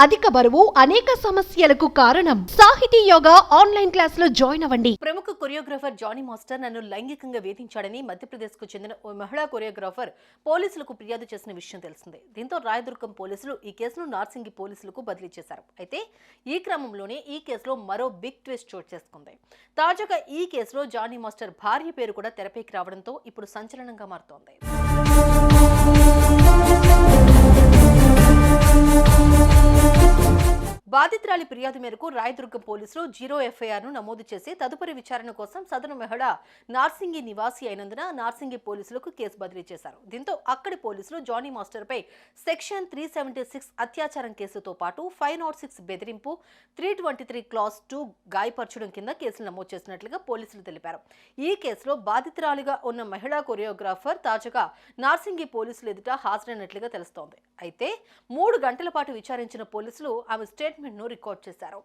అధిక బరువు అనేక సమస్యలకు కారణం. సాహితీ యోగా ఆన్లైన్ క్లాస్ లో జాయిన్ అవ్వండి. ప్రముఖ కొరియోగ్రాఫర్ జానీ మాస్టర్ నన్ను లైంగికంగా వేధించాడని మధ్యప్రదేశ్ కు చెందిన ఓ మహిళా కొరియోగ్రాఫర్ పోలీసులకు ఫిర్యాదు చేసిన విషయం తెలిసిందే. దీంతో రాయదుర్గం పోలీసులు ఈ కేసును నార్సింగి పోలీసులకు బదిలీ చేశారు. అయితే ఈ క్రమంలోనే ఈ కేసులో మరో బిగ్ ట్విస్ట్ చోటు చేసుకుంది. తాజాగా ఈ కేసులో జానీ మాస్టర్ భార్య పేరు కూడా తెరపైకి రావడంతో ఇప్పుడు సంచలనంగా మారుతోంది. బాధితురాలి ఫిర్యాదు మేరకు రాయదుర్గం పోలీసులు 0 ఎఫ్ఐఆర్ను నమోదు చేసి తదుపరి విచారణ కోసం సదరు మహిళ నార్సింగి నివాసి అయినందున నార్సింగి పోలీసులకు కేసు బదిలీ చేశారు. దీంతో అక్కడి పోలీసులు జానీ మాస్టర్ పై సెక్షన్ 376 అత్యాచారం కేసుతో పాటు 506 బెదిరింపు, 323 క్లాస్ 2 గాయపరచడం కింద కేసులు నమోదు చేసినట్లుగా పోలీసులు తెలిపారు. ఈ కేసులో బాధితురాలిగా ఉన్న మహిళా కొరియోగ్రాఫర్ తాజాగా నార్సింగి పోలీసులు ఎదుట హాజరైనట్లుగా తెలుస్తోంది. అయితే 3 గంటల పాటు విచారించిన పోలీసులు ఆమె స్టేట్మెంట్ ను రికార్డ్ చేశారు.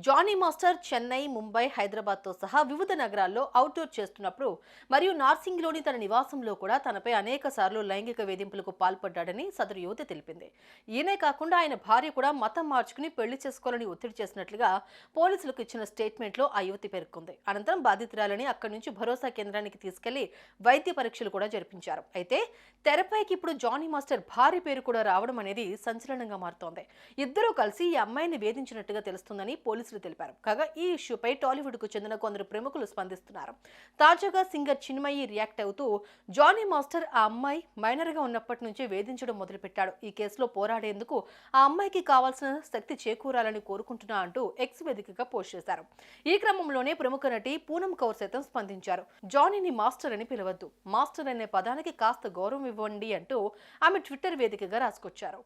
జానీ మాస్టర్ చెన్నై, ముంబై, హైదరాబాద్ తో సహా వివిధ నగరాల్లో అవుట్డోర్ చేస్తున్నప్పుడు మరియు నార్సింగిలోని తన నివాసంలో కూడా తనపై అనేక సార్లు లైంగిక వేధింపులకు పాల్పడ్డాడని సదరు యువతి తెలిపింది. ఈయనే కాకుండా ఆయన భార్య కూడా మతం మార్చుకుని పెళ్లి చేసుకోవాలని ఒత్తిడి చేసినట్లుగా పోలీసులకు ఇచ్చిన స్టేట్మెంట్ లో ఆ యువతి పేర్కొంది. అనంతరం బాధితురాలని అక్కడి నుంచి భరోసా కేంద్రానికి తీసుకెళ్లి వైద్య పరీక్షలు కూడా జరిపించారు. అయితే తెరపైకి ఇప్పుడు జానీ మాస్టర్ భార్య పేరు కూడా రావడం అనేది సంచలనంగా మారుతోంది. ఇద్దరూ కలిసి ఈ అమ్మాయిని వేధించినట్టుగా తెలుస్తుందని పోలీసులు తెలిపారు. కాగా ఈ ఇష్యూపై టాలీవుడ్ కు చెందిన కొందరు ప్రముఖులు స్పందిస్తున్నారు. తాజాగా సింగర్ చిన్మయి రియాక్ట్ అవుతూ జానీ మాస్టర్ ఆ అమ్మాయి మైనర్ గా ఉన్నప్పటి నుంచి వేధించడం మొదలుపెట్టాడు. ఈ కేసులో పోరాడేందుకు ఆ అమ్మాయికి కావాల్సిన శక్తి చేకూరాలని కోరుకుంటున్నా అంటూ ఎక్స్ వేదికగా పోస్ట్ చేశారు. ఈ క్రమంలోనే ప్రముఖ నటి పూనం కౌర్ సైతం స్పందించారు. జానీని మాస్టర్ అని పిలవద్దు, మాస్టర్ అనే పదానికి కాస్త గౌరవం ఇవ్వండి అంటూ ఆమె ట్విట్టర్ వేదికగా రాసుకొచ్చారు.